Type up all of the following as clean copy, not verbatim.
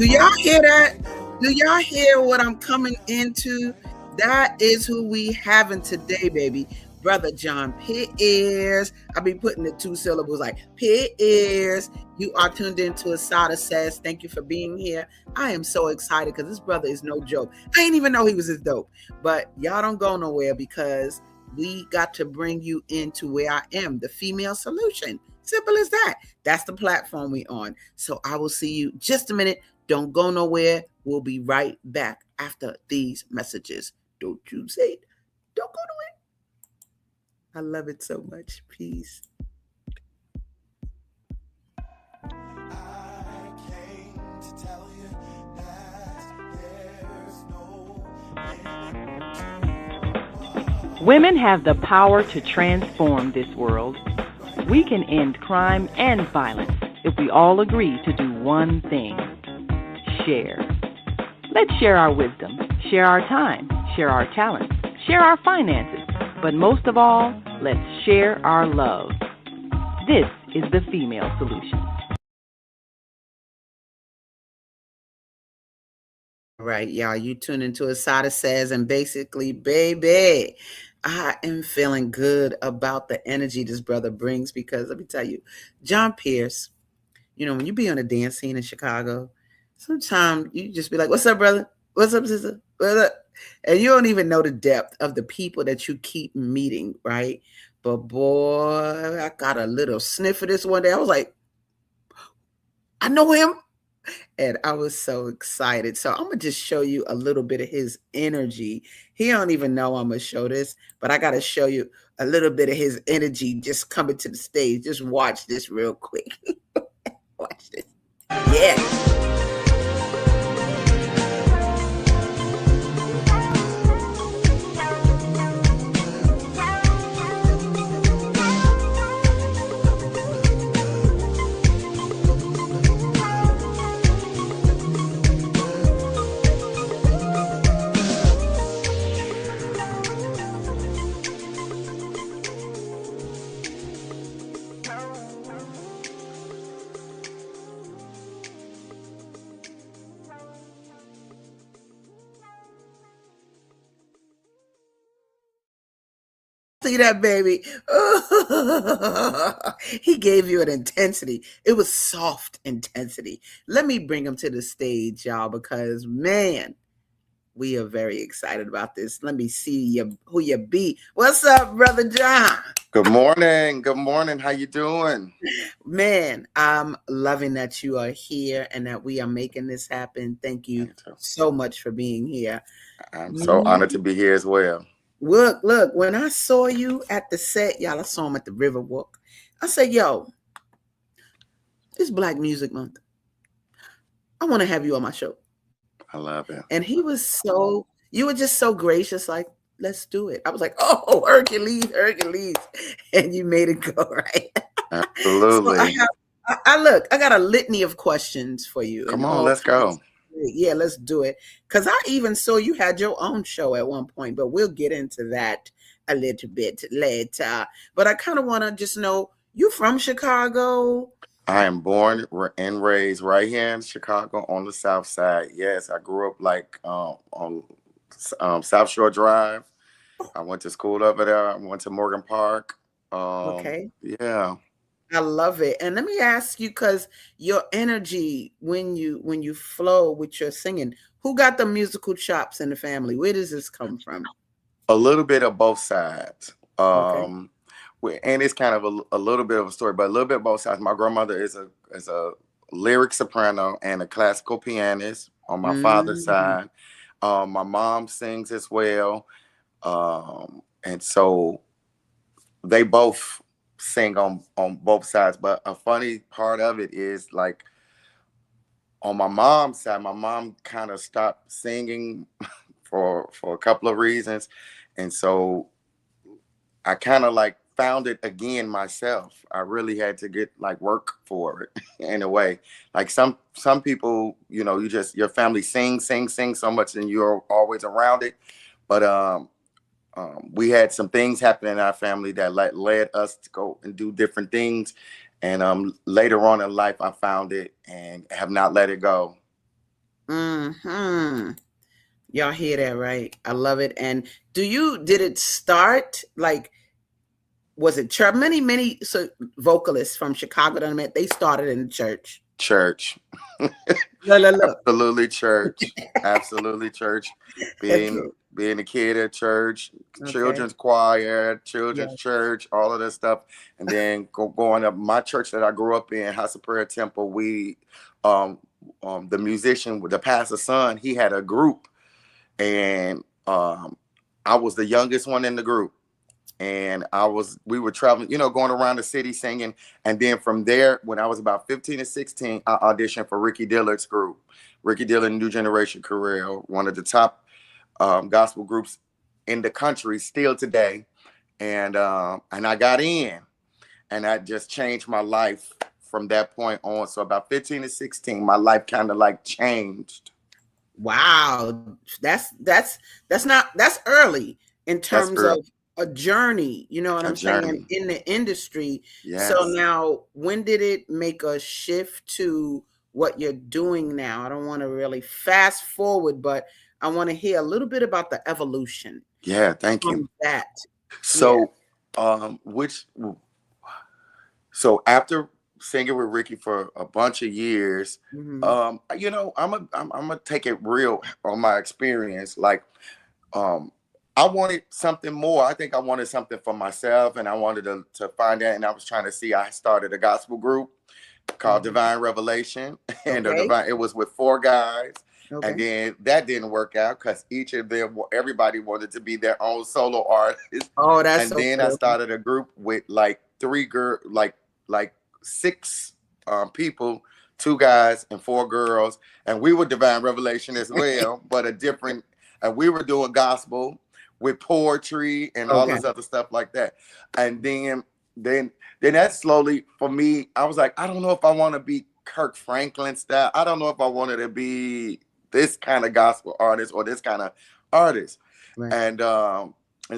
Do y'all hear that? Do y'all hear what I'm coming into? That is who we having today, baby. Brother John Pierce. I be putting the two syllables like Pierce. You are tuned into Asadah Says. Thank you for being here. I am so excited because this brother is no joke. I didn't even know he was this dope. But y'all don't go nowhere because we got to bring you into where I am, the female solution. Simple as that. That's the platform we on. So I will see you just a minute. Don't go nowhere. We'll be right back after these messages. Don't you say it. Don't go nowhere. I love it so much. Peace. Women have the power to transform this world. We can end crime and violence if we all agree to do one thing: share. Let's share our wisdom, share our time, share our talents, share our finances, but most of all, let's share our love. This is the female solution. Right, y'all, you tune into Asadah Says, and basically, baby, I am feeling good about the energy this brother brings because let me tell you, John Pierce, when you be on a dance scene in Chicago, sometimes you just be like, what's up, brother? What's up, sister? What's up? And you don't even know the depth of the people that you keep meeting, right? But boy, I got a little sniff of this one day. I was like, I know him. And I was so excited. So I'm going to just show you a little bit of his energy. He don't even know I'm going to show this, but I got to show you a little bit of his energy just coming to the stage. Just watch this real quick. Watch this. Yeah. See that, baby? He gave you an intensity. It was soft intensity. Let me bring him to the stage, y'all, because, man, we are very excited about this. Let me see who you be. What's up, Brother John? Good morning. Good morning. How you doing? Man, I'm loving that you are here and that we are making this happen. Thank you so much for being here. I'm so honored to be here as well. Look, when I saw you at the set, y'all, I saw him at the Riverwalk. I said, yo, it's Black Music Month. I want to have you on my show. I love it. And you were just so gracious, like, let's do it. I was like, oh, Hercules. And you made it go, right? Absolutely. So I got a litany of questions for you. Come on, let's go. Yeah, let's do it. Because I even saw you had your own show at one point, but we'll get into that a little bit later. But I kind of want to just know, you from Chicago? I am born and raised right here in Chicago on the South Side. Yes, I grew up on South Shore Drive. I went to school over there. I went to Morgan Park. Okay. Yeah. I love it. And let me ask you, because your energy when you flow with your singing, who got the musical chops in the family? Where does this come from? A little bit of both sides. Okay. And it's kind of a little bit of a story, but a little bit of both sides. My grandmother is a lyric soprano and a classical pianist on my father's side. My mom sings as well. And so they both sing on both sides. But a funny part of it is, like, on my mom's side, my mom kind of stopped singing for a couple of reasons. And so I kind of like found it again myself. I really had to get work for it in a way. Like some people, your family sings so much and you're always around it. But we had some things happen in our family that led us to go and do different things. And later on in life, I found it and have not let it go. Mm-hmm. Y'all hear that, right? I love it. And did it start like, was it church? Many vocalists from Chicago that I met, they started in the church. Church. Look, look, look. Absolutely church. Absolutely church. Okay. Being a kid at church, Okay. children's choir, children's Yeah. church, all of that stuff. And then going up my church that I grew up in, House of Prayer Temple, we the musician, the pastor's son, he had a group, and I was the youngest one in the group. And we were traveling, going around the city singing. And then from there, when I was about 15 or 16, I auditioned for Ricky Dillard's group, Ricky Dillard New Generation Career, one of the top gospel groups in the country still today. And I got in, and that just changed my life from that point on. So about 15 to 16, my life kind of like changed. Wow. That's early in That's terms of early. a journey, you know what A I'm saying, journey. in the industry. So Yes. now, when did it make a shift to what you're doing now? I don't want to really fast forward, but I want to hear a little bit about the evolution Yeah. Thank you. from that. Yeah. So, which so after singing with Ricky for a bunch of years, Hmm. I'm gonna take it real on my experience. Like, um, I wanted something more. I think I wanted something for myself, and I wanted to find that. And I was trying to see. I started a gospel group called Hmm. Divine Revelation, and Okay. it was with four guys. And Okay. then that didn't work out because each of them, everybody wanted to be their own solo artist. Oh, that's And so then I beautiful. started a group with like three girl, like six people, two guys and four girls, and we were Divine Revelation as well, but a different. And we were doing gospel with poetry and all Okay. this other stuff like that. And then that slowly for me, I was like, I don't know if I want to be Kirk Franklin style. I don't know if I wanted to be this kind of gospel artist or this kind of artist. Right. And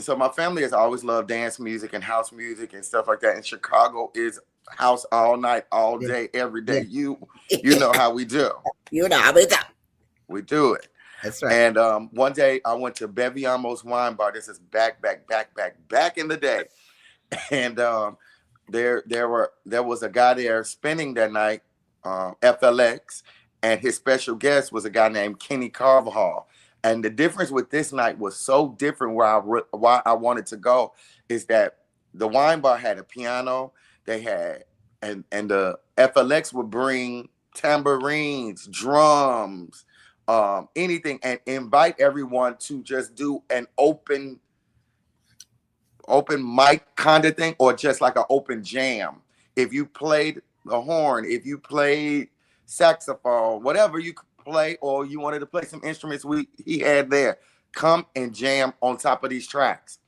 so my family has always loved dance music and house music and stuff like that. And Chicago is house all night, all Yeah. day, every day. Yeah. You know how we do. You know, I mean, We do it. that's right. And one day I went to Beviamo's Wine Bar. This is back in the day. And there was a guy there spending that night, FLX, and his special guest was a guy named Kenny Carvajal. And the difference with this night was so different. Why I wanted to go is that the wine bar had a piano. They had and the FLX would bring tambourines, drums, anything, and invite everyone to just do an open mic kind of thing, or just like an open jam. If you played the horn, if you played saxophone, whatever you could play, or you wanted to play some instruments he had there, come and jam on top of these tracks.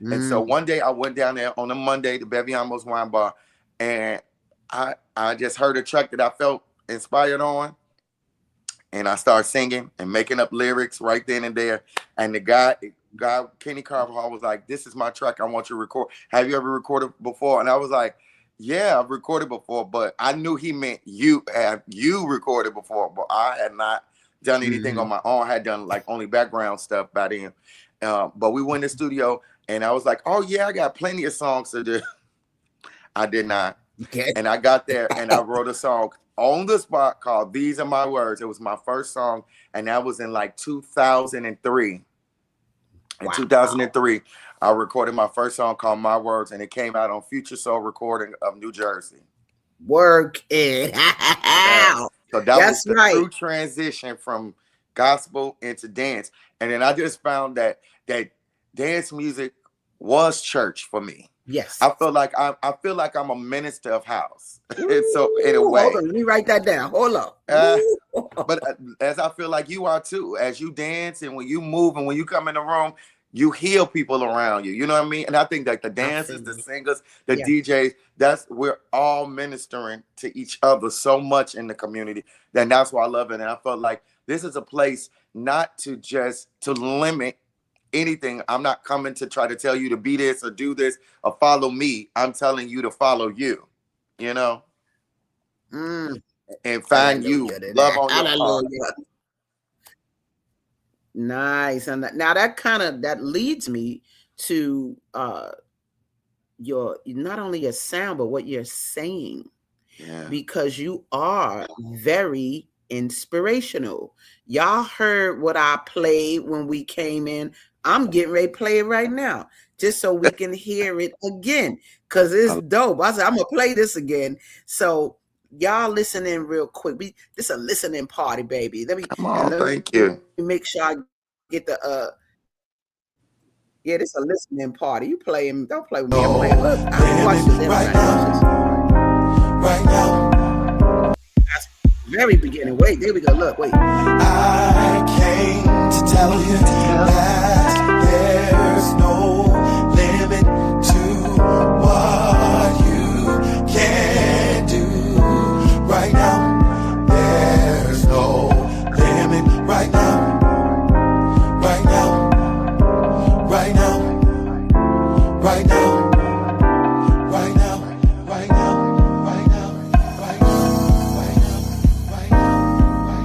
And so Mm. one day I went down there on a Monday to Beviamo's Wine Bar, and I just heard a track that I felt inspired on, and I started singing and making up lyrics right then and there. And the guy Kenny Carvajal was like, "This is my track. I want you to record. Have you ever recorded before?" And I was like, "Yeah, I've recorded before," but I knew he meant you recorded before, but I had not done anything on Mhm. my own. I had done like only background stuff by then. But we went in the studio, and I was like, "Oh yeah, I got plenty of songs to do." I did not. Okay. And I got there and I wrote a song on the spot called These Are My Words. It was my first song, and that was in like 2003. In Wow. 2003, I recorded my first song called My Words, and it came out on Future Soul Recording of New Jersey. Work it. Yes. So that was That's the right. true transition from gospel into dance. And then I just found that dance music was church for me. Yes. I feel like I'm a minister of house. And so in a Ooh, hold way. on. Let me write that down. Hold up. Uh, Ooh. but as I feel like you are too, as you dance and when you move and when you come in the room, you heal people around you. You know what I mean? And I think that the I feel dancers, the you. singers, the Yeah. DJs, we're all ministering to each other so much in the community. That's why I love it. And I felt like this is a place not to limit anything. I'm not coming to try to tell you to be this or do this or follow me. I'm telling you to follow you, you know, Mm. and find you, Hallelujah to love that. on your heart. Hallelujah. Nice. And now that kind of that leads me to your not only your sound but what you're saying, Yeah. because you are very inspirational. Y'all heard what I played when we came in. I'm getting ready to play it right now just so we can hear it again because it's dope. I said, I'm going to play this again. So y'all listen in real quick. This a listening party, baby. Come on, thank you. Make sure I get the yeah, this a listening party. You playing, don't play with me. I'm playing. Look, I watch this right now. Right now. That's very beginning. Wait, there we go. Look, wait. I came to tell you that there's no limit to what you can do right now. There's no limit right now. Right now. Right now, right now, right now, right now, right now, right now, right now, right now, right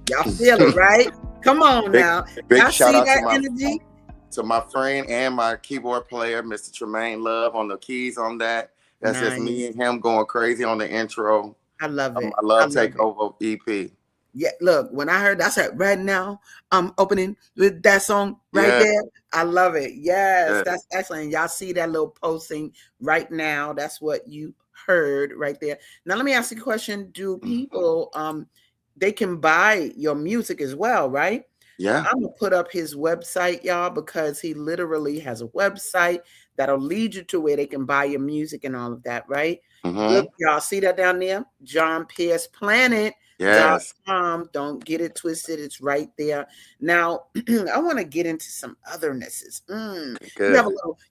Y'all feel it, right? Come on now. Big Y'all shout see out that energy? to my friend and my keyboard player, Mr. Tremaine Love, on the keys on that. That's just me and him going crazy on the intro. I love it. I love Takeover EP. Yeah, look, when I heard that, I said, right now, I'm opening with that song right there. I love it. Yes, that's excellent. Y'all see that little posting right now. That's what you heard right there. Now, let me ask you a question. Do people, they can buy your music as well, right? Yeah. I'm going to put up his website, y'all, because he literally has a website that'll lead you to where they can buy your music and all of that, right? Look, y'all see that down there? Jon Pierce Planet. Yes. Don't get it twisted. It's right there. Now, I want to get into some othernesses.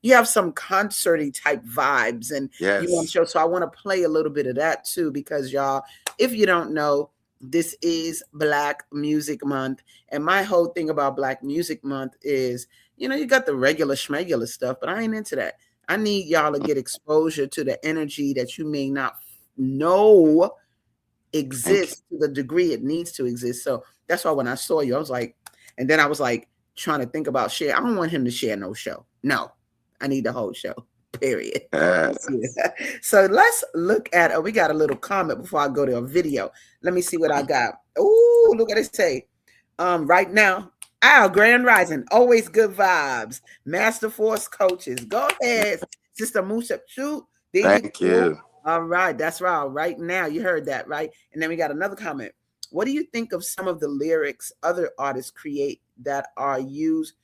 You have some concerty type vibes, and you want to show. So I want to play a little bit of that too, because y'all, if you don't know, this is Black Music Month, and my whole thing about Black Music Month is, you got the regular schmegular stuff, but I ain't into that. I need y'all to get exposure to the energy that you may not know exists to the degree it needs to exist. So that's why when I saw you, I was like, and then I was like trying to think about share. I don't want him to share no show. No, I need the whole show. Period. So let's look at. We got a little comment before I go to a video. Let me see what I got. Oh, look at it say. Right now, our Grand Rising, always good vibes. Master Force coaches, go ahead, Sister Musha. Shoot, thank you. All right, that's right. Right now, you heard that, right? And then we got another comment. What do you think of some of the lyrics other artists create that are used?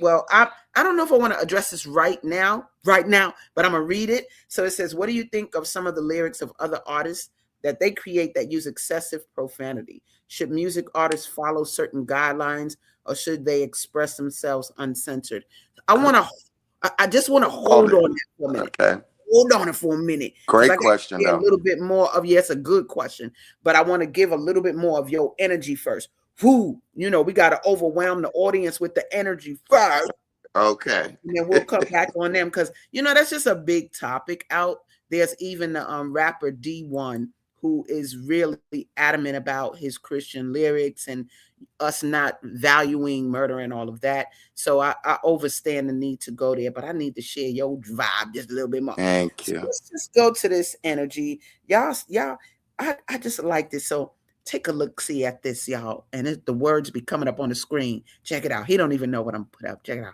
Well, I don't know if I want to address this right now, but I'm gonna read it. So it says, what do you think of some of the lyrics of other artists that they create that use excessive profanity? Should music artists follow certain guidelines, or should they express themselves uncensored? I just want to hold on that for a minute. Okay. Hold on it for a minute. Great question, though. A little bit more of it's a good question, but I want to give a little bit more of your energy first. We got to overwhelm the audience with the energy first. Okay. And then we'll come back on them because that's just a big topic out. There's even the rapper D1 who is really adamant about his Christian lyrics and us not valuing murder and all of that. So I understand the need to go there, but I need to share your vibe just a little bit more. Thank you. So let's just go to this energy. Y'all, I just like this. So take a look, see at this, y'all. And the words be coming up on the screen. Check it out. He don't even know what I'm put up. Check it out.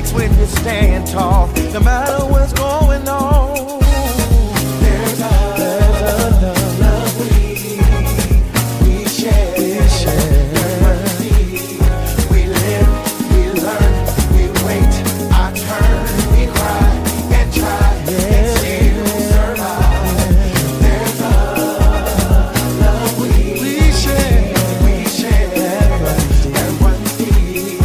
that's when you stand tall, no matter what's going on. There's a love we share. We live, we learn, we wait our turn, we cry and try and still survive. There's a love we share, that runs deep.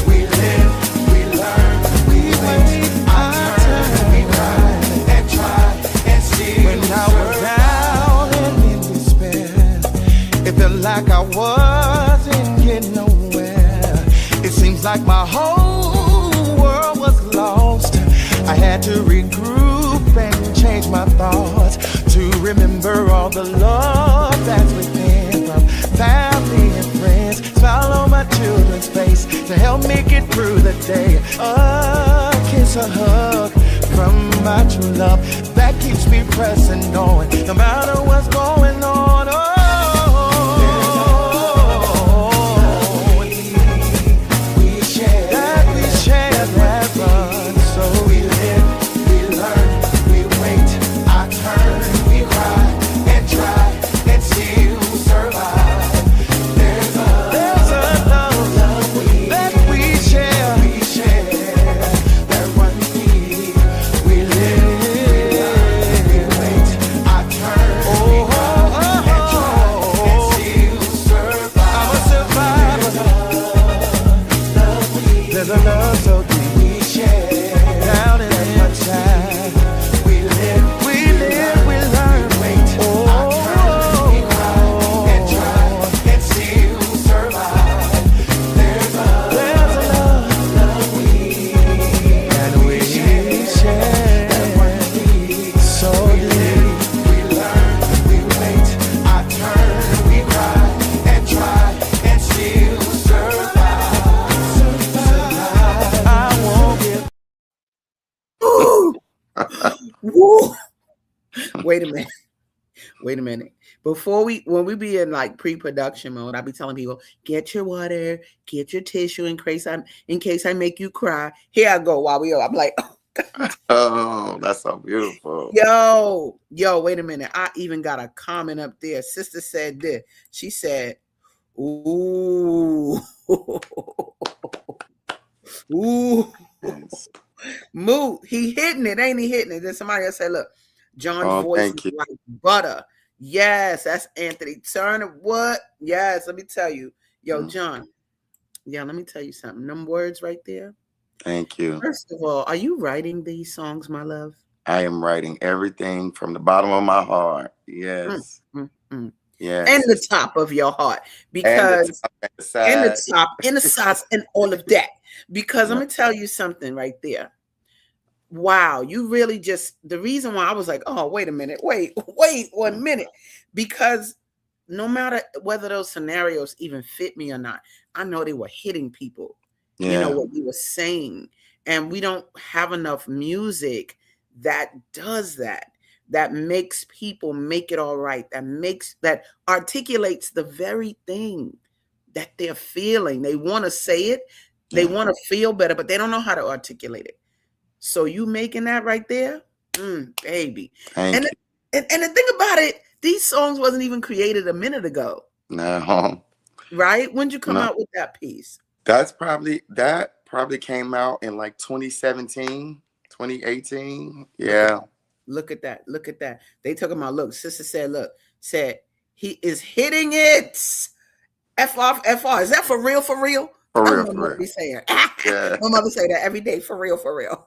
We live, we learn, we wait our turn, we cry and try and still survive. When I was down and in despair, it felt like I wasn't getting nowhere. It seems like my whole world was lost. I had to regroup and change my thoughts to remember all the love that's within, from family and friends. Smile on my children's face to help me get through the day. A kiss, a hug from my true love that keeps me pressing on, no matter what's going on. Oh, we share that runs. So we live, we learn, we wait our turn, we cry and try and still survive. There's a love that we share, that runs deep. We live, we wait our turn, we cry and try and still survive. I'm a survivor. There's a love so deep we share, down in the inside. We live, we learn, we wait our turn, we cry and try and still survive. There's a love we share, that runs deep. So we live, we learn, we wait our turn, we cry and try and still survive. I won't give. Ooh, woo. Wait a minute. Wait a minute. When we be in like pre-production mode, I be telling people, get your water, get your tissue in case I make you cry. Here I go while we are. I'm like, Oh, that's so beautiful. yo, wait a minute. I even got a comment up there. Sister said this. She said, ooh, ooh. Yes. Moo, he hitting it, ain't he hitting it? Then somebody else said, look, John's Oh, voice thank is you. like butter. Yes, that's Anthony Turner. What? Yes, let me tell you. Yo, John. Yeah, let me tell you something. Them words right there. Thank you. First of all, are you writing these songs, my love? I am writing everything from the bottom of my heart. Yes. Yes. And the top of your heart. Because and the top, and the sides, and all of that. Because let me tell you something right there. Wow, you really just, the reason why I was like, oh, wait a minute, wait 1 minute, because no matter whether those scenarios even fit me or not, I know they were hitting people. Yeah. You know what you were saying, and we don't have enough music that does that, that makes people make it all right, that articulates the very thing that they're feeling. They want to say it, they want to feel better, but they don't know how to articulate it. So you making that right there, baby. Thank you. And the thing about it, these songs wasn't even created a minute ago. No. Right? When did you come out with that piece? That probably came out in like 2017, 2018. Yeah. Look at that. Look at that. They took him out. Look, sister said he is hitting it. F off, F R. Is that for real? For real? For real, my for mother real. be saying. Yeah. My mother say that every day. For real, for real.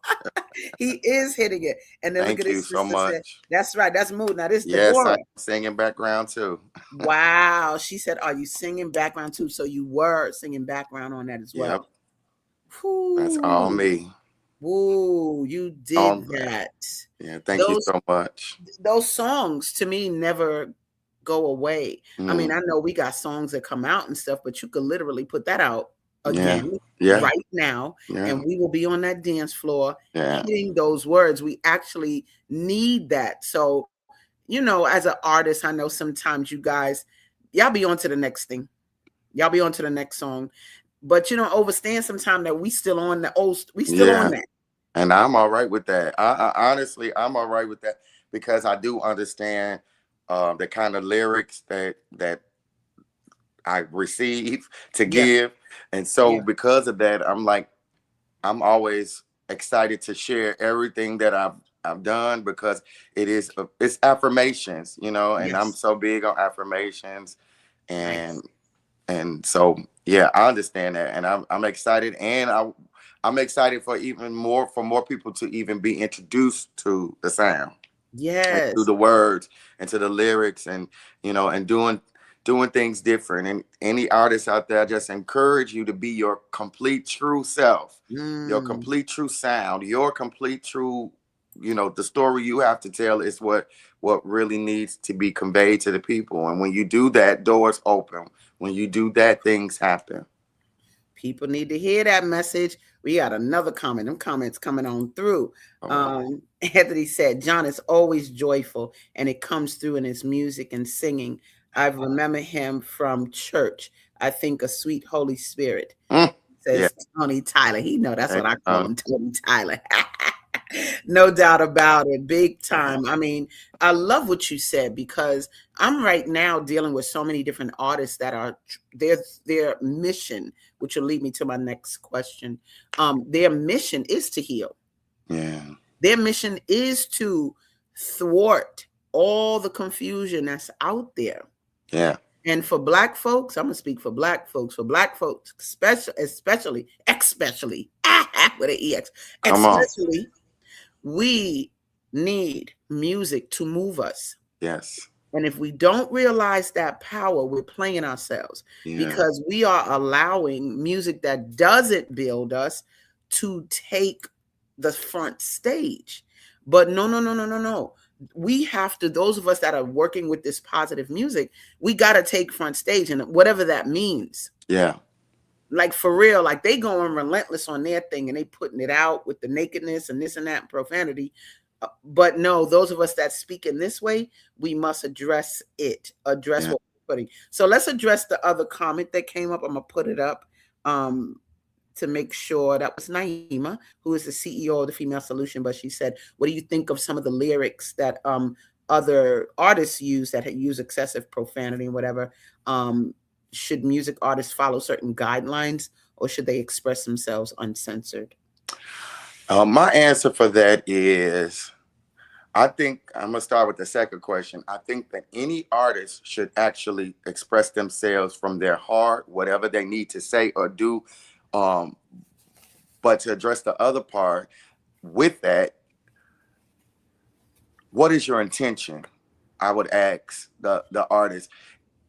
He is hitting it. And then Thank look at you this. so much. Said, that's right. That's mood. Now this is Yes, Deborah. I'm singing background too. Wow. She said, are you singing background too? So you were singing background on that as well. Yep. Whew. That's all me. Woo, you did that. Yeah, thank you so much. Those songs to me never go away. I mean, I know we got songs that come out and stuff, but you could literally put that out again right now, and we will be on that dance floor hitting those words. We actually need that. So, you know, as an artist, I know sometimes you guys, y'all be on to the next thing. Y'all be on to the next song. but you don't overstand sometimes that we still on the old, we still on Yeah. that. And I'm all right with that. I honestly, I'm all right with that because I do understand the kind of lyrics that I receive to Yeah, give, and so yeah, because of that, I'm like, I'm always excited to share everything that I've done because it's affirmations, and I'm yes, so big on affirmations, and nice. and so yeah, I understand that, and I'm excited, and I'm excited for even more for more people to even be introduced to the sound and to Yes. the words and to the lyrics, and doing things different. And any artists out there, I just encourage you to be your complete true self, your Mm. complete true sound, your complete true, the story you have to tell is what really needs to be conveyed to the people. And when you do that, doors open. When you do that, things happen. People need to hear that message. We got another comment. Them comments coming on through. Oh, wow. Anthony said, John is always joyful and it comes through in his music and singing. I remember him from church. I think a sweet Holy Spirit, Yeah. says Tony Tyler. He know that's Hey, what I call him, Tony Tyler. No doubt about it. Big time. I mean, I love what you said because I'm right now dealing with so many different artists that are their mission, which will lead me to my next question. Their mission is to heal. yeah. Their mission is to thwart all the confusion that's out there. Yeah. And for black folks, I'm gonna speak for black folks. For black folks, especially with an ex, Come on. especially we need music to move us. Yes. And if we don't realize that power, we're playing ourselves Yeah. because we are allowing music that doesn't build us to take the front stage. But no, no, no, no, no, no. We have to, those of us that are working with this positive music, we got to take front stage and whatever that means. Yeah. Like for real, like they going relentless on their thing and they putting it out with the nakedness and this and that and profanity. But no, those of us that speak in this way, we must address it, address Yeah. what we're putting. So let's address the other comment that came up. I'm gonna put it up um, to make sure. That was Naima, who is the CEO of the Female Solution. But she said, "What do you think of some of the lyrics that other artists use that use excessive profanity and whatever? Should music artists follow certain guidelines, or should they express themselves uncensored?" My answer for that is I think I'm gonna start with the second question. I think that any artist should actually express themselves from their heart, whatever they need to say or do. Um, but to address the other part with that, what is your intention? I would ask the artist.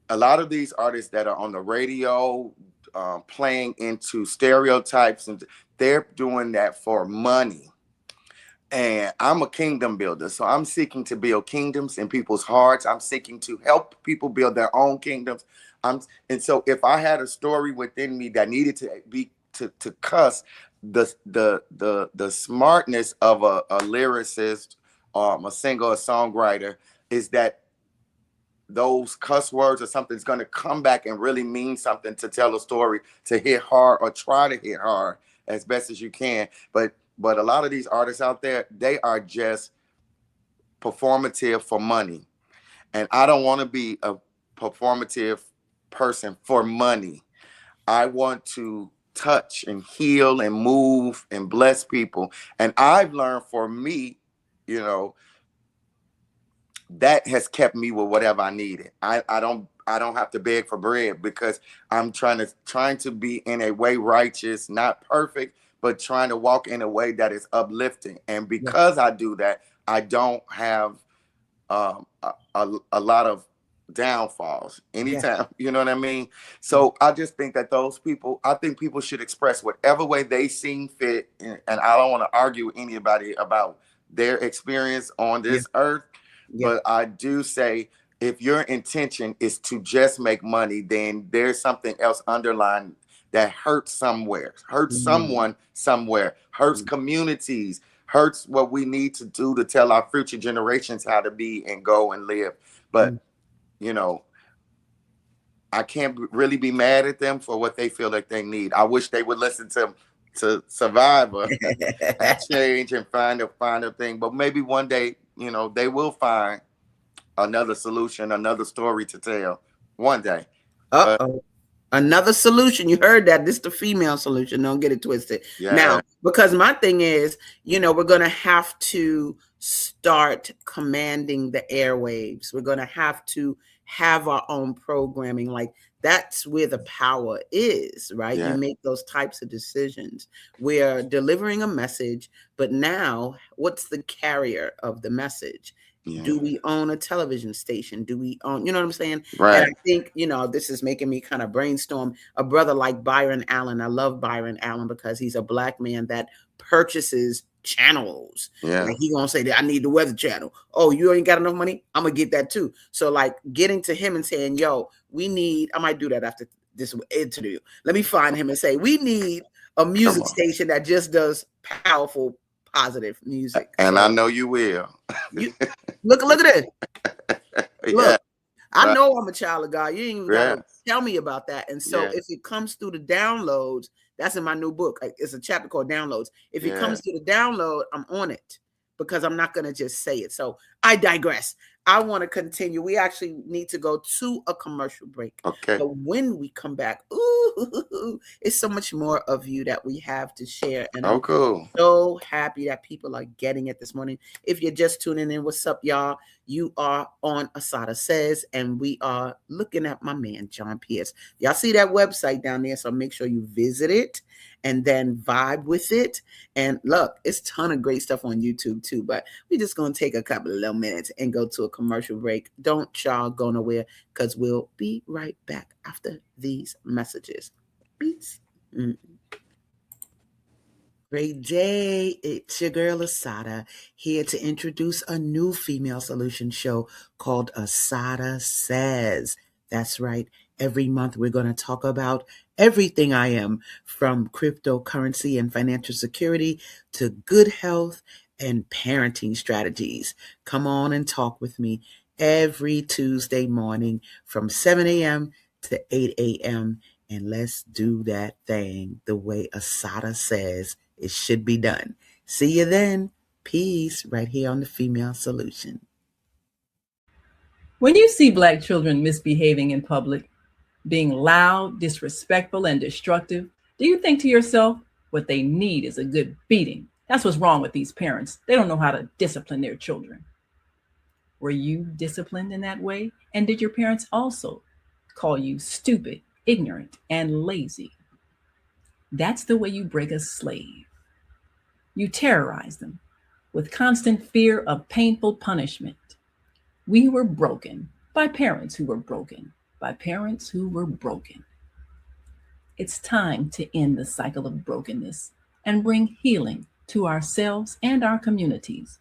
A lot of these artists that are on the radio, playing into stereotypes, and they're doing that for money. And I'm a kingdom builder. So I'm seeking to build kingdoms in people's hearts. I'm seeking to help people build their own kingdoms. And so if I had a story within me that needed to be to cuss, the smartness of a lyricist, a singer, a songwriter, is that those cuss words or something's going to come back and really mean something to tell a story, to hit hard or try to hit hard as best as you can. But a lot of these artists out there, they are just performative for money. And I don't want to be a performative person for money. I want to touch and heal and move and bless people. And I've learned for me, you know, that has kept me with whatever I needed. I don't have to beg for bread because I'm trying to be in a way righteous, not perfect, but trying to walk in a way that is uplifting. And Yeah, because I do that, I don't have a lot of downfalls yeah, anytime. You know what I mean? So I just think that I think people should express whatever way they seem fit. And I don't want to argue with anybody about their experience on yeah, this earth. yeah, But I do say, if your intention is to just make money, then there's something else underlying that hurts somewhere, hurts mm, someone somewhere, hurts mm, communities, hurts what we need to do to tell our future generations how to be and go and live. mm. But, you know, I can't really be mad at them for what they feel like they need. I wish they would listen to Survivor and change and find a thing. But maybe one day, you know, they will find another solution, another story to tell one day. But Uh-oh. Another solution. You heard that. This is the female solution. Don't get it twisted. yeah, Now, because my thing is, we're going to have to start commanding the airwaves. We're going to have to have our own programming. Like, that's where the power is, right? You yeah, make those types of decisions. We're delivering a message, but now what's the carrier of the message? Do yeah. we own a television station? Do we own, you know what I'm saying? And I Right. think, this is making me kind of brainstorm a brother like Byron Allen. I love Byron Allen because he's a black man that purchases channels. Yeah. Like, he gonna say that I need the Weather Channel. Oh, you ain't got enough money? I'm gonna get that too. So, like, getting to him and saying, yo, I might do that after this interview. Let me find him and say, we need a Come music on. station that just does powerful, positive music. And I So know you will. you look at it. Yeah. Look, I Right. know I'm a child of God. You ain't even got to Yes. tell me about that. And so Yes. if it comes through the downloads, that's in my new book. It's a chapter called Downloads. If it comes Yes. through the download, I'm on it because I'm not going to just say it. So I digress. I want to continue. We actually need to go to a commercial break. Okay. But when we come back, ooh, it's so much more of you that we have to share. And Oh, I'm cool. so happy that people are getting it this morning. If you're just tuning in, what's up, y'all? You are on Asadah Says, and we are looking at my man, Jon Pierce. Y'all see that website down there, so make sure you visit it and then vibe with it. And look, it's a ton of great stuff on YouTube too, but we're just going to take a couple of little minutes and go to a commercial break. Don't y'all go nowhere because we'll be right back after these messages. Peace. Great day. It's your girl Asadah here to introduce a new female solution show called Asadah Says. That's right. Every month we're going to talk about everything I am, from cryptocurrency and financial security to good health and parenting strategies. Come on and talk with me every Tuesday morning from 7 a.m. to 8 a.m. And let's do that thing the way Asadah says it should be done. See you then. Peace, right here on the Female Solution. When you see Black children misbehaving in public, being loud, disrespectful, and destructive, do you think to yourself, what they need is a good beating? That's what's wrong with these parents. They don't know how to discipline their children. Were you disciplined in that way? And did your parents also call you stupid, ignorant, and lazy? That's the way you break a slave. You terrorize them with constant fear of painful punishment. We were broken by parents who were broken, by parents who were broken. It's time to end the cycle of brokenness and bring healing to ourselves and our communities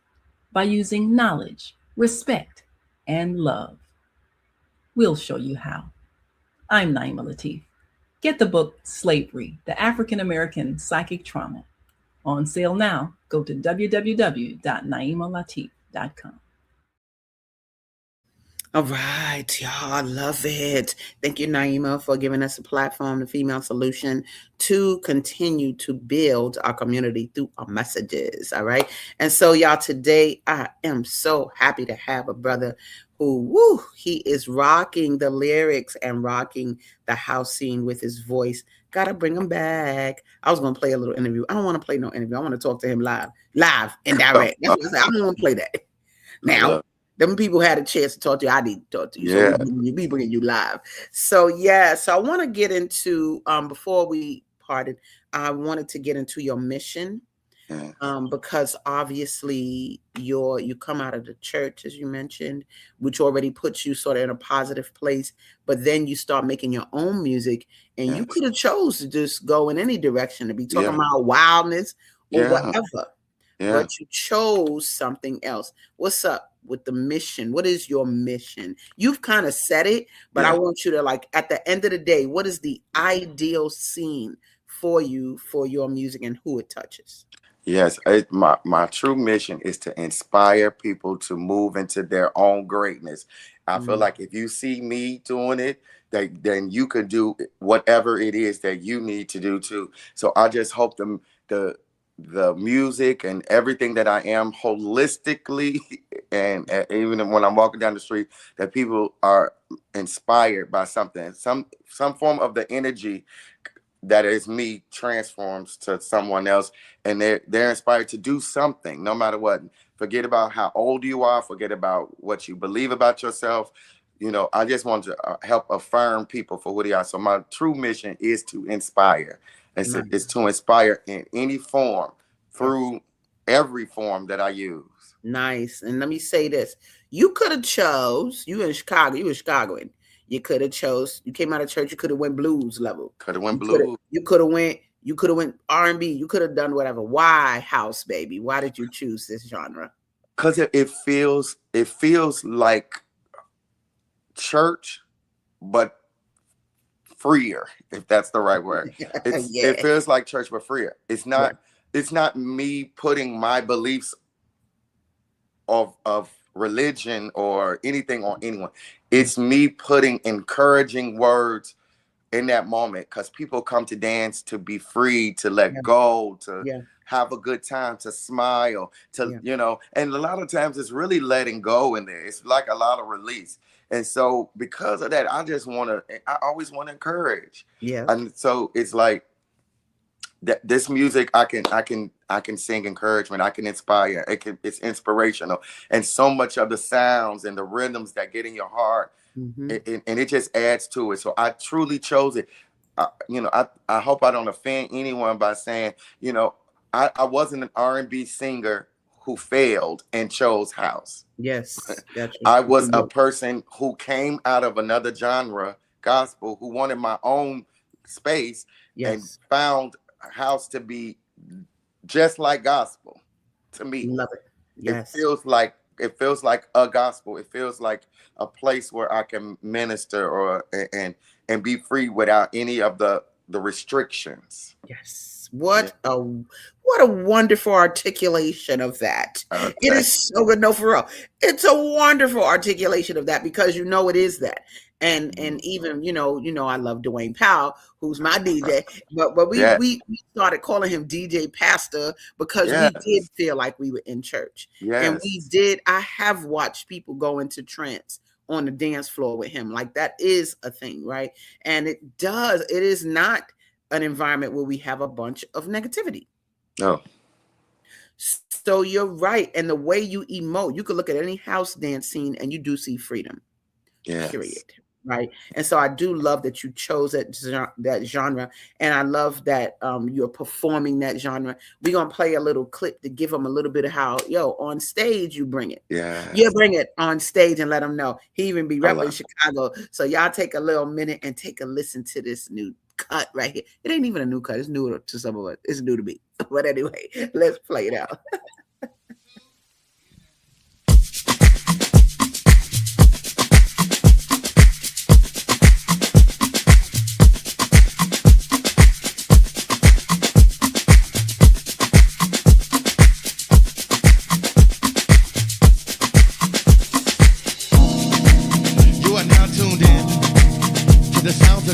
by using knowledge, respect, and love. We'll show you how. I'm Naima Latif. Get the book Slavery, the African American Psychic Trauma. On sale now. Go to www.naimalatif.com. All right, y'all. I love it. Thank you, Naima, for giving us a platform, the Female Solution, to continue to build our community through our messages. All right. And so, y'all, today I am so happy to have a brother who, he is rocking the lyrics and rocking the house scene with his voice. Gotta bring him back. I was gonna play a little interview. I don't want to play no interview. I want to talk to him live and direct. That's what I said. I don't want to play that. Now, them people had a chance to talk to you. I need to talk to you. Yeah. So we bringing you live. So so I want to get into before we parted, I wanted to get into your mission. Yeah. Because obviously you come out of the church, as you mentioned, which already puts you sort of in a positive place, but then you start making your own music, and you could have chose to just go in any direction, to be talking about wildness or whatever. But you chose something else. What's up with the mission? What is your mission? You've kind of said it, but I want you to, like, at the end of the day, what is the ideal scene for you, for your music, and who it touches? Yes, my true mission is to inspire people to move into their own greatness. I feel like if you see me doing it, then you can do whatever it is that you need to do too. So I just hope the music and everything that I am holistically, and even when I'm walking down the street, that people are inspired by something, some form of the energy that is me transforms to someone else, and they're inspired to do something, no matter what. Forget about how old you are, forget about what you believe about yourself. I just want to help affirm people for who they are. So my true mission is to inspire. It's to inspire in any form, through every form that I use. Nice. And let me say this. You could have chose, you in Chicago, you were Chicagoan. You could have chose, you came out of church, you could have went blues level. Could have went blues. You could have went R&B. You could have done whatever. Why house, baby? Why did you choose this genre? Because it feels like church, but freer, if that's the right word. It feels like church, but freer. It's not me putting my beliefs of religion or anything on anyone. It's me putting encouraging words in that moment, because people come to dance to be free, to let go, to have a good time, to smile, to and a lot of times it's really letting go in there. It's like a lot of release. And so because of that, I always want to encourage. Yeah. And so it's like that this music, I can sing encouragement, I can inspire, it's inspirational. And so much of the sounds and the rhythms that get in your heart, and it just adds to it. So I truly chose it. I hope I don't offend anyone by saying, I wasn't an R&B singer who failed and chose house. Yes. I was a person who came out of another genre, gospel, who wanted my own space and found house to be just like gospel to me. Love it. Yes. It feels like a gospel. It feels like a place where I can minister and be free without any of the restrictions. Yes. What a wonderful articulation of that. It is so good. No, for real. It's a wonderful articulation of that, because it is that. And even I love Dwayne Powell, who's my DJ, but we started calling him DJ Pastor because we did feel like we were in church. And I have watched people go into trance on the dance floor with him. Like, that is a thing, right? And it is not an environment where we have a bunch of negativity. No. So you're right. And the way you emote, you could look at any house dance scene and you do see freedom. Yes. Period. Right. And so I do love that you chose that genre. And I love that you're performing that genre. We're going to play a little clip to give them a little bit of how, on stage you bring it. Yeah. You bring it on stage and let them know. He even be repping Chicago. So y'all take a little minute and take a listen to this new cut right here. It ain't even a new cut. It's new to some of us. It's new to me. But anyway, let's play it out.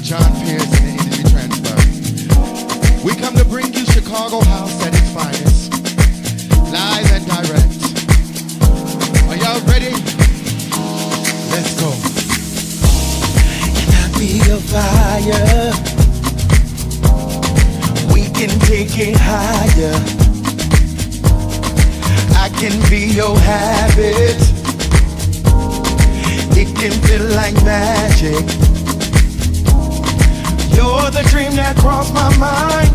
Jon Pierce and the Energy Transfer. We come to bring you Chicago house at its finest, live and direct. Are y'all ready? Let's go. Can I be a fire? We can take it higher. I can be your habit. It can feel like magic. You're the dream that crossed my mind.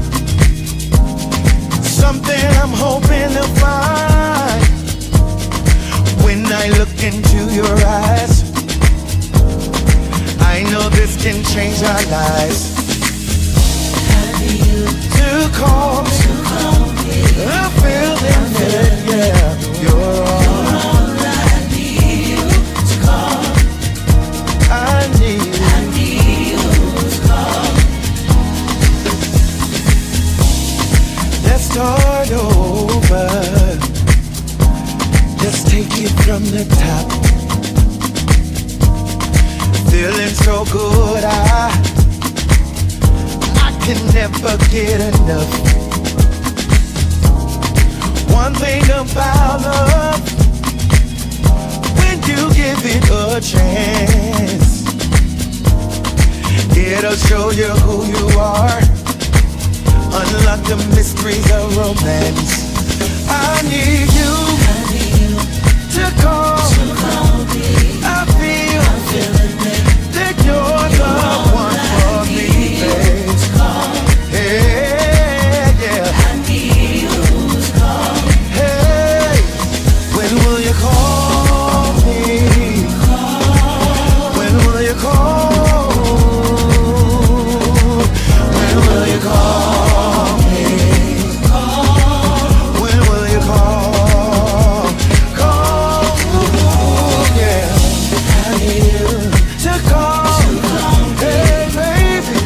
Something I'm hoping to find. When I look into your eyes, I know this can change our lives. I need you to call me. I'm feeling it, yeah. You're all I need you to call. I need you. Start over. Let's take it from the top. Feeling feeling so good, I can never get enough. One thing about love, when you give it a chance, it'll show you who you are, unlock the mysteries of romance. I need you to call me. I feel that you're the one for me, babe. Hey, yeah. I need you to call. Hey, when will you call me? When will you call? When will you call me? When will you call? Call, yeah. I need you to call. Hey, baby,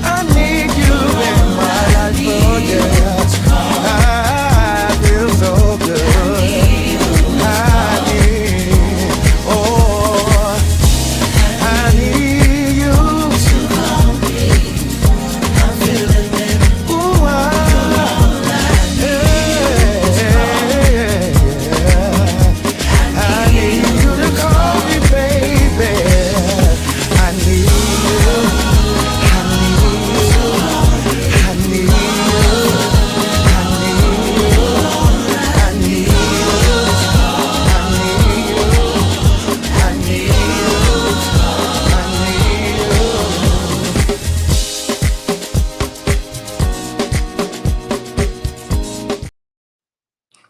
I need you in my life, oh yeah. I feel so good. I need, oh, I need you to call me. I'm feeling it. Ooh, I need you to call me, baby. I need you. I need you. I need you. I need you. I need you. I need you. I need you.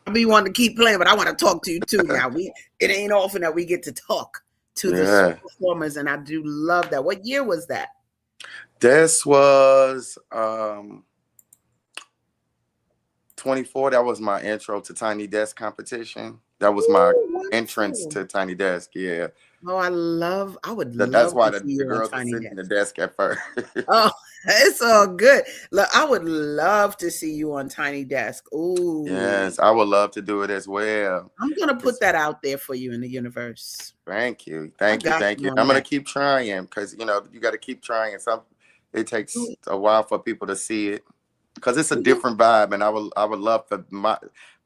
I be wanting to keep playing, but I want to talk to you too. Now it ain't often that we get to talk to the performers, and I do love that. What year was that? This was 24. That was my intro to Tiny Desk competition. That was my entrance to Tiny Desk. Yeah. Oh, I would love That's why to the see you on girls were Tiny sitting in the Desk. desk at first. Oh, it's all good. Look, I would love to see you on Tiny Desk. Ooh. Yes, I would love to do it as well. I'm gonna put that out there for you in the universe. Thank you. Thank you. got Thank you you. on I'm going that. to keep trying because, you got to keep trying. It takes a while for people to see it because it's a different vibe. And I would love for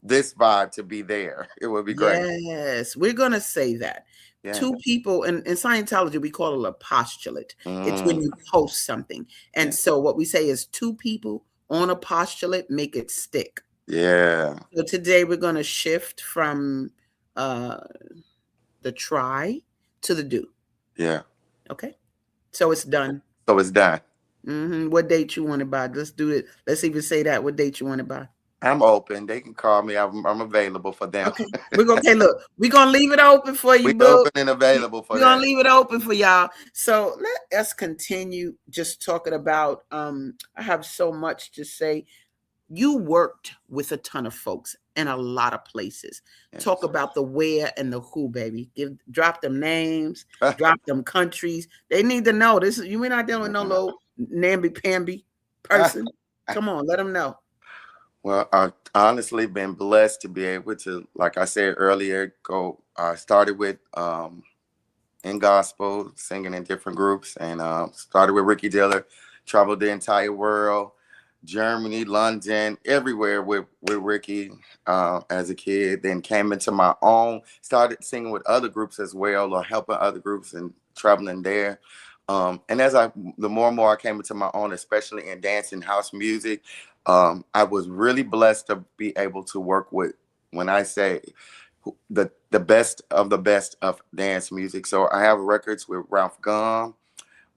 this vibe to be there. It would be great. Yes, we're gonna say that. Yeah. Two people in Scientology, we call it a postulate. It's when you post something. And so what we say is two people on a postulate make it stick. Yeah. So today we're going to shift from the try to the do. Yeah. Okay. So it's done. So it's done. What date you want it by? Let's do it. Let's even say that. What date you want it by? I'm open. They can call me. I'm available for them. Okay. Look, we're gonna leave it open for you, We're open and available for We're gonna leave it open for y'all. So let us continue just talking about I have so much to say. You worked with a ton of folks in a lot of places. Yes. Talk about the where and the who, baby. Drop them names, drop them countries. They need to know this. You're not dealing with no little namby-pamby person. Come on, let them know. Well, I've honestly been blessed to be able to, like I said earlier, I started with in gospel, singing in different groups, and started with Ricky Diller, traveled the entire world, Germany, London, everywhere with Ricky as a kid. Then came into my own, started singing with other groups as well, or helping other groups and traveling there. And the more and more I came into my own, especially in dance and house music, I was really blessed to be able to work with, when I say the best of dance music. So I have records with Ralph Gum.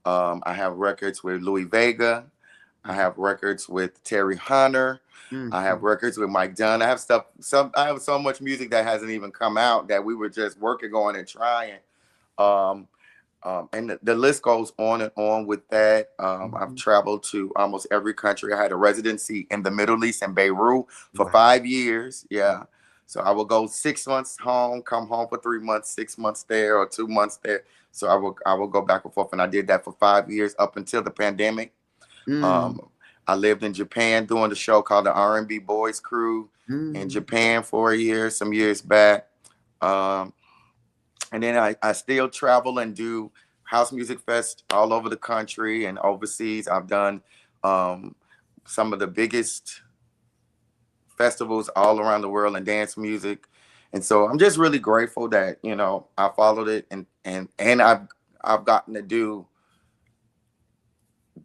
I have records with Louis Vega. I have records with Terry Hunter. I have records with Mike Dunn. I have I have so much music that hasn't even come out that we were just working on and trying. And the list goes on and on with that. I've traveled to almost every country. I had a residency in the Middle East in Beirut for 5 years. Yeah. So I will go 6 months home, come home for 3 months, 6 months there, or 2 months there. So I will go back and forth. And I did that for 5 years up until the pandemic. I lived in Japan doing the show called the R&B Boys Crew in Japan for a year, some years back. And then I still travel and do house music fest all over the country and overseas. I've done some of the biggest festivals all around the world in dance music. And so I'm just really grateful that, you know, I followed it, and I've gotten to do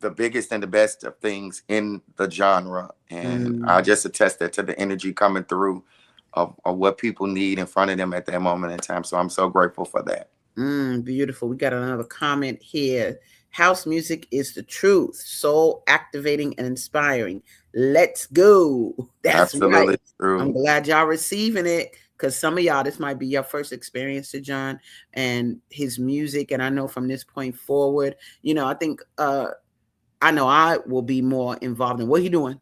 the biggest and the best of things in the genre. And I just attest that to the energy coming through of what people need in front of them at that moment in time. So I'm so grateful for that. Beautiful. We got another comment here. House music is the truth, soul activating and inspiring. Let's go. That's Absolutely right. true. I'm glad y'all receiving it, because some of y'all, this might be your first experience to John and his music. And I know from this point forward, you know, I think I know I will be more involved in what you doing.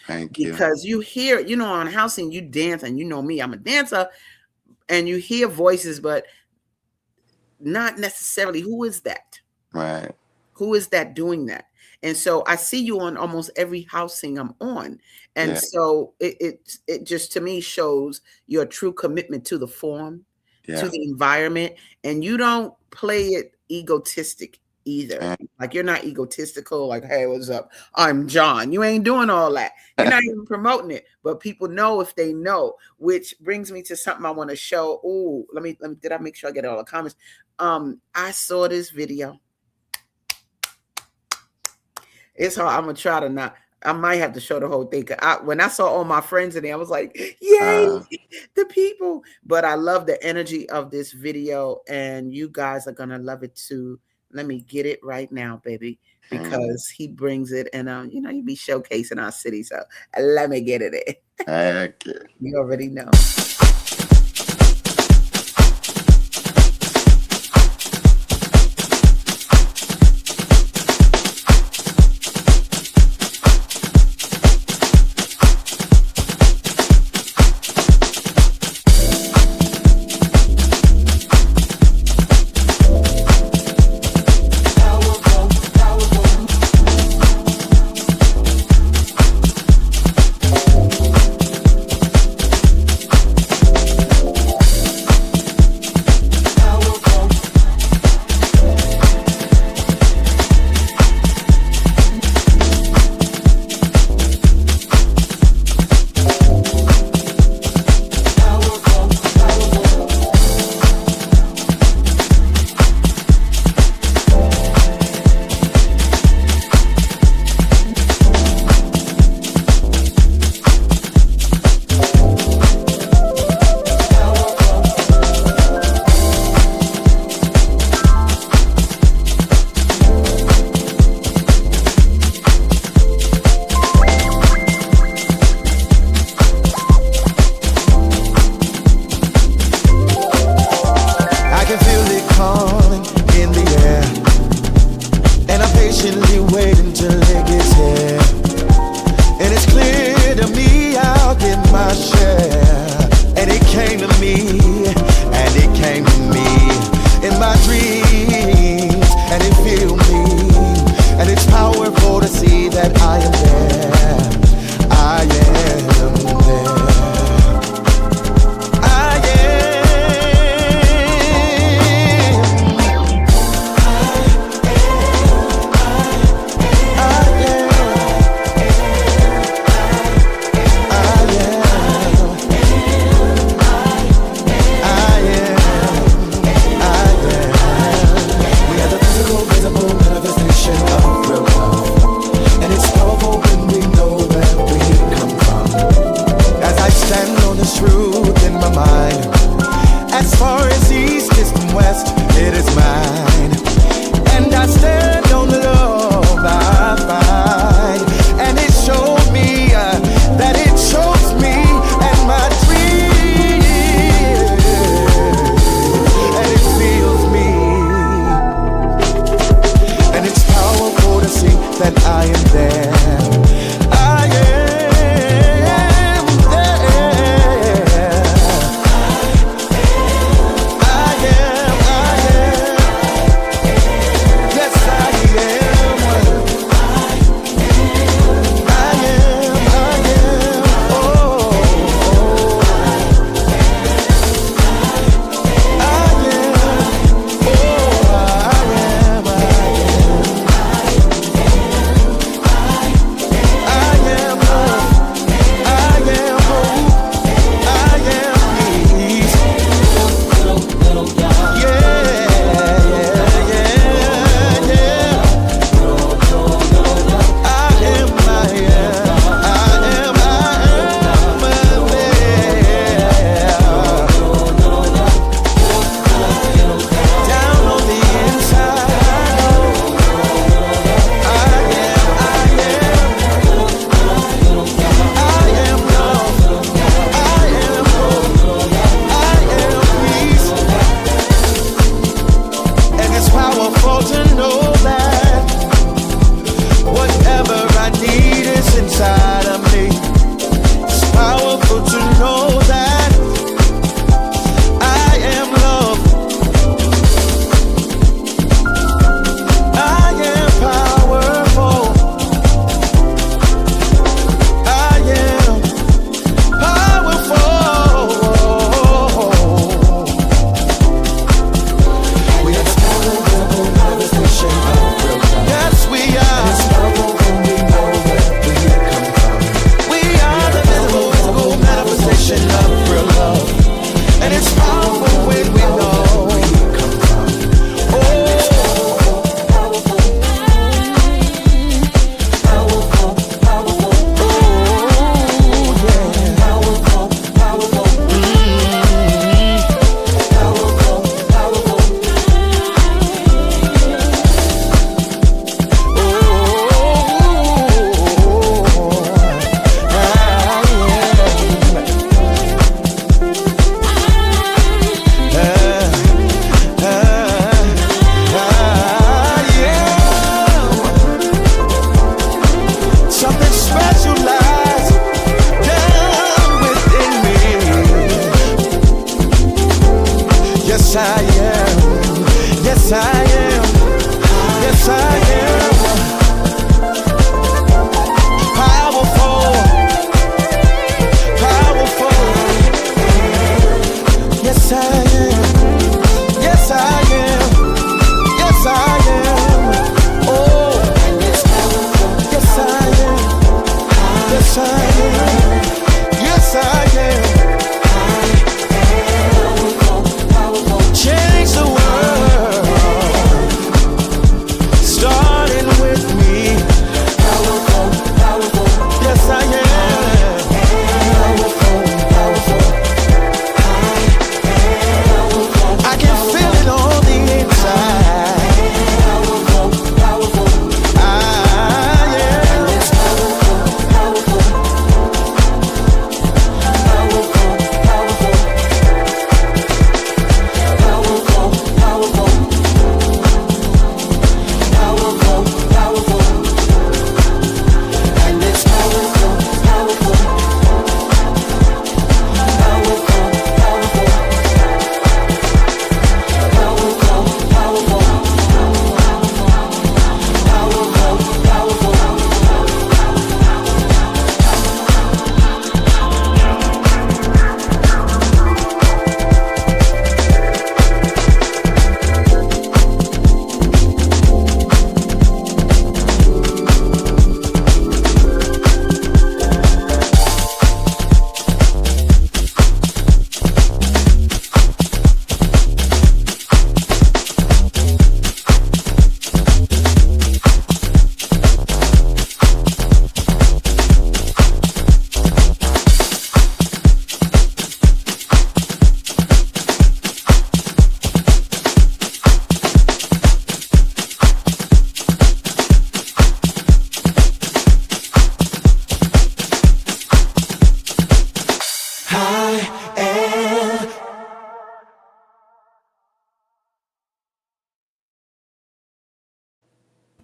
Thank you. Because you hear, you know, on house scene, you dance, and you know me, I'm a dancer, and you hear voices, but not necessarily who is that? Right. Who is that doing that? And so I see you on almost every house scene I'm on. And so it just to me shows your true commitment to the form, to the environment, and you don't play it egotistic either. Like, you're not egotistical, like, hey, what's up? I'm John. You ain't doing all that. You're not even promoting it, but people know if they know, which brings me to something I want to show. Oh, let me, did I make sure I get all the comments? I saw this video. It's hard. I'm gonna try to not. I might have to show the whole thing. When I saw all my friends in there, I was like, yay, the people. But I love the energy of this video, and you guys are gonna love it too. Let me get it right now, baby, because he brings it, and you know, you be showcasing our city. So let me get it in. You already know.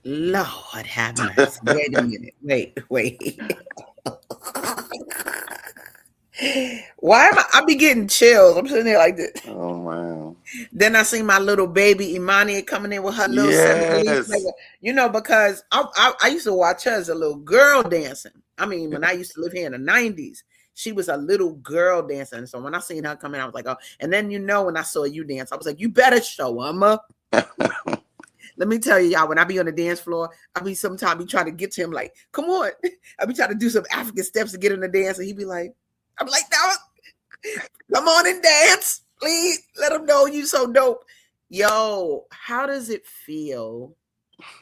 Lord have mercy. Wait a minute. Wait. Why am I be getting chills? I'm sitting there like this. Oh wow. Then I see my little baby Imani coming in with her little Senegalese Yes. flavor. Because I used to watch her as a little girl dancing. I mean, when I used to live here in the 90s, she was a little girl dancing. So when I seen her come in, I was like, oh. And then when I saw you dance, I was like, you better show them up. Let me tell you, y'all, when I be on the dance floor, I be sometimes be trying to get to him like, come on. I be trying to do some African steps to get him to dance. And he be like, I'm like, no, come on and dance. Please let him know you so dope. Yo, how does it feel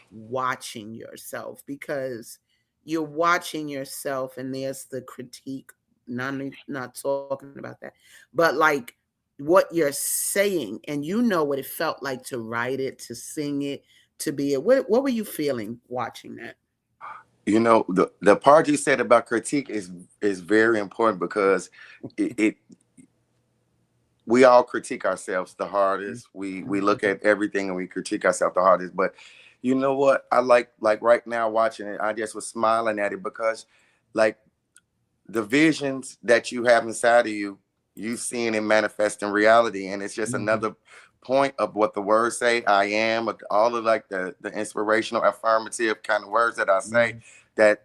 watching yourself? Because you're watching yourself and there's the critique. Not talking about that. But like what you're saying, and you know what it felt like to write it, to sing it, to be it. What were you feeling watching that? You know, the part you said about critique is very important because it we all critique ourselves the hardest. We look at everything and we critique ourselves the hardest. But you know what? I like right now watching it, I just was smiling at it because like the visions that you have inside of you, you seeing it manifest in reality. And it's just another point of what the words say, I am, all of like the inspirational, affirmative kind of words that I say that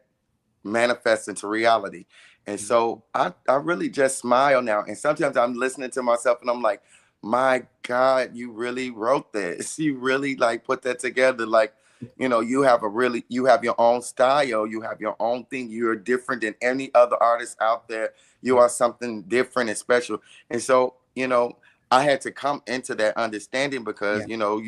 manifest into reality. And so I really just smile now. And sometimes I'm listening to myself and I'm like, my God, you really wrote this. You really like put that together. Like, you know, you have your own style. You have your own thing. You're different than any other artist out there. You are something different and special. And so, you know, I had to come into that understanding because, you know,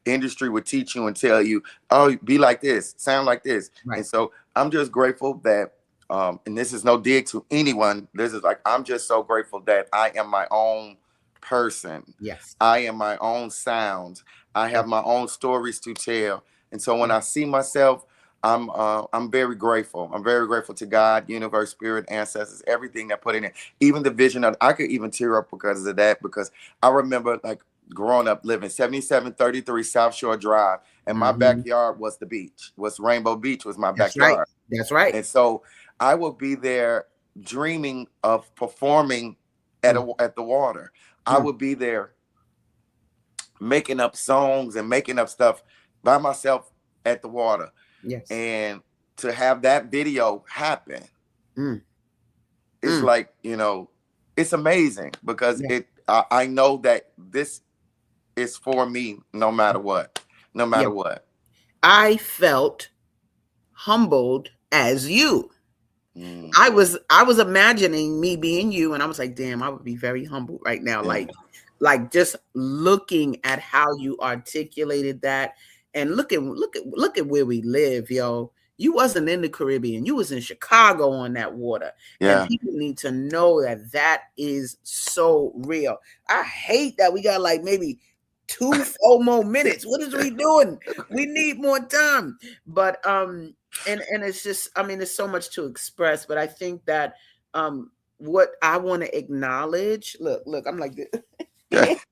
industry would teach you and tell you, oh, be like this, sound like this. Right. And so I'm just grateful that, and this is no dig to anyone. This is like, I'm just so grateful that I am my own person. Yes. I am my own sound. I have my own stories to tell. And so when I see myself, I'm very grateful. I'm very grateful to God, universe, spirit, ancestors, everything that put in it. Even the vision of, I could even tear up because of that, because I remember like growing up living 7733 South Shore Drive, and my backyard was the beach. Rainbow Beach was my backyard. Right. That's right. And so I would be there dreaming of performing at the water. I would be there making up songs and making up stuff by myself at the water. Yes. And to have that video happen, it's like, you know, it's amazing because I know that this is for me no matter what. No matter what. I felt humbled as you. I was imagining me being you, and I was like, damn, I would be very humbled right now. Like just looking at how you articulated that, and look at where we live, yo. You wasn't in the Caribbean. You was in Chicago on that water. Yeah. And people need to know that is so real. I hate that we got like maybe 2-4 more minutes. What is we doing? We need more time. But and it's just, I mean, there's so much to express, but I think that what I want to acknowledge, look, I'm like this.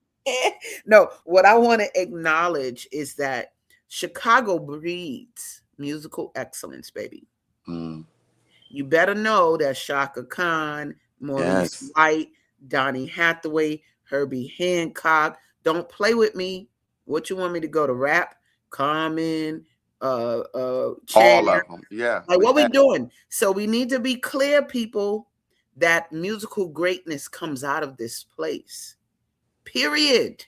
No, what I want to acknowledge is that Chicago breeds musical excellence, baby. You better know that Shaka Khan, Maurice White, Donny Hathaway, Herbie Hancock. Don't play with me. What you want me to go to rap? Common, all of them. Yeah. Like what we doing? So we need to be clear, people, that musical greatness comes out of this place. Period.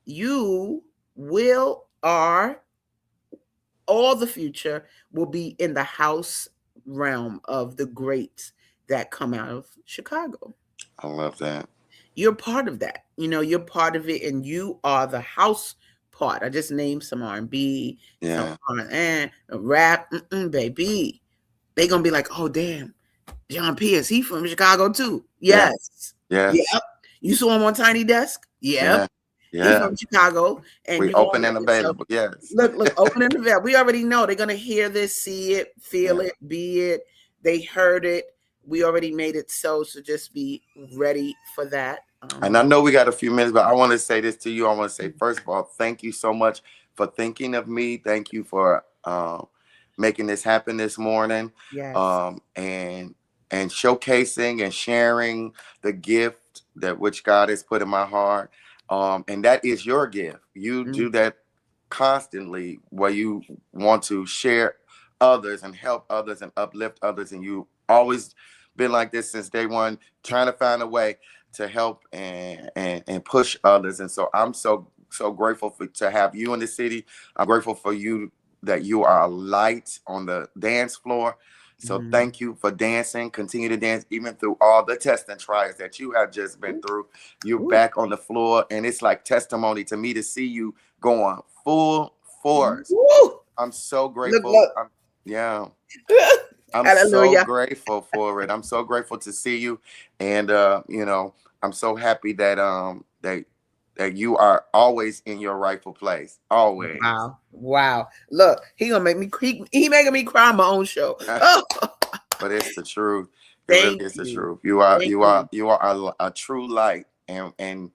You are all the future will be in the house realm of the greats that come out of Chicago. I love that. You're part of that. You know, you're part of it, and you are the house part. I just named some R&B, some rap, baby. They gonna be like, oh damn, Jon Pierce, he from Chicago too. Yes. Yeah. Yep. You saw him on Tiny Desk? Yep. Yeah. He's from Chicago. And we open and available. Yes. Look, open and available. We already know they're gonna hear this, see it, feel it, be it. They heard it. We already made it so just be ready for that. And I know we got a few minutes, but I want to say this to you. I want to say, first of all, thank you so much for thinking of me. Thank you for making this happen this morning. Yes. And showcasing and sharing the gift that which God has put in my heart. And that is your gift. You do that constantly, where you want to share others and help others and uplift others. And you always been like this since day one, trying to find a way to help and push others. And so I'm so grateful to have you in the city. I'm grateful for you, that you are a light on the dance floor. So thank you for dancing. Continue to dance even through all the tests and trials that you have just been through. You're back on the floor, and it's like testimony to me to see you going full force. I'm so grateful. Look. I'm Hallelujah. so grateful for it. I'm so grateful to see you, and I'm so happy that that you are always in your rightful place. Always. Wow. Look, he gonna make me he making me cry on my own show. But it's the truth. It's the truth. You are a true light, and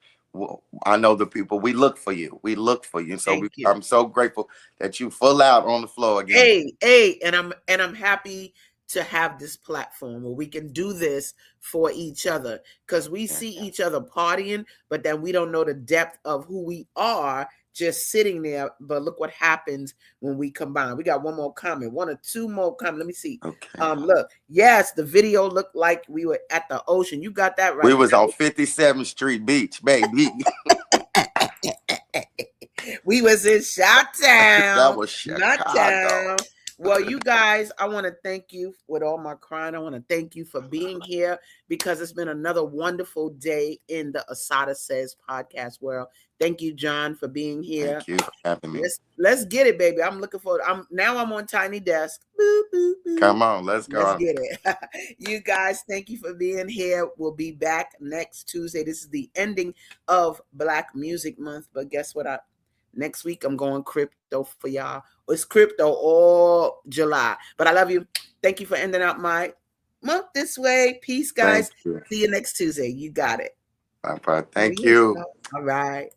I know the people. We look for you. And so I'm so grateful that you full out on the floor again. Hey, and I'm happy to have this platform where we can do this for each other, because we see each other partying, but then we don't know the depth of who we are just sitting there. But look what happens when we combine. We got one more comment, one or two more comments. Let me see. Okay. Look, yes, the video looked like we were at the ocean. You got that right. We was on 57th Street Beach, baby. We was in Chi-Town. That was Chicago. Well, you guys, I want to thank you with all my crying. I want to thank you for being here, because it's been another wonderful day in the Asadah Says podcast world. Thank you, John, for being here. Thank you for having me. Let's get it, baby. I'm looking forward. I'm on Tiny Desk. Boop, boop, boop. Come on, let's go. Let's get it. You guys, thank you for being here. We'll be back next Tuesday. This is the ending of Black Music Month. But guess what? Next week, I'm going crypto for y'all. It's crypto all July. But I love you. Thank you for ending out my month this way. Peace, guys. See you next Tuesday. You got it. Bye-bye. Thank you. All right.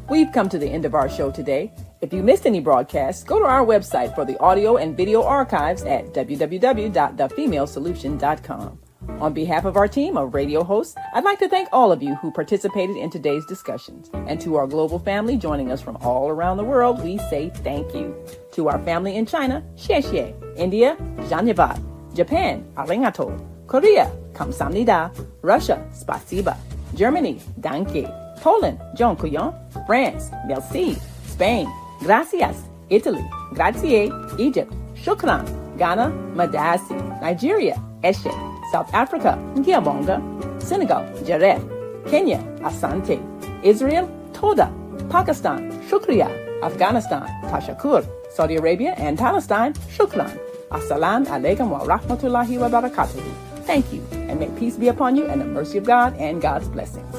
We've come to the end of our show today. If you missed any broadcasts, go to our website for the audio and video archives at www.thefemalesolution.com. On behalf of our team of radio hosts, I'd like to thank all of you who participated in today's discussions. And to our global family joining us from all around the world, we say thank you. To our family in China, xie xie. India, Dhanyavad. Japan, arigato. Korea, kamsamnida. Russia, spasiba. Germany, danke. Poland, dziękuję. France, merci. Spain, gracias. Italy, grazie. Egypt, shukran. Ghana, madasi. Nigeria, eshe. South Africa, Ngiyabonga. Senegal, Jaref. Kenya, Asante. Israel, Toda. Pakistan, Shukriya. Afghanistan, Tashakur. Saudi Arabia and Palestine, Shukran. Assalamu alaikum wa rahmatullahi wa barakatuhu. Thank you, and may peace be upon you and the mercy of God and God's blessings.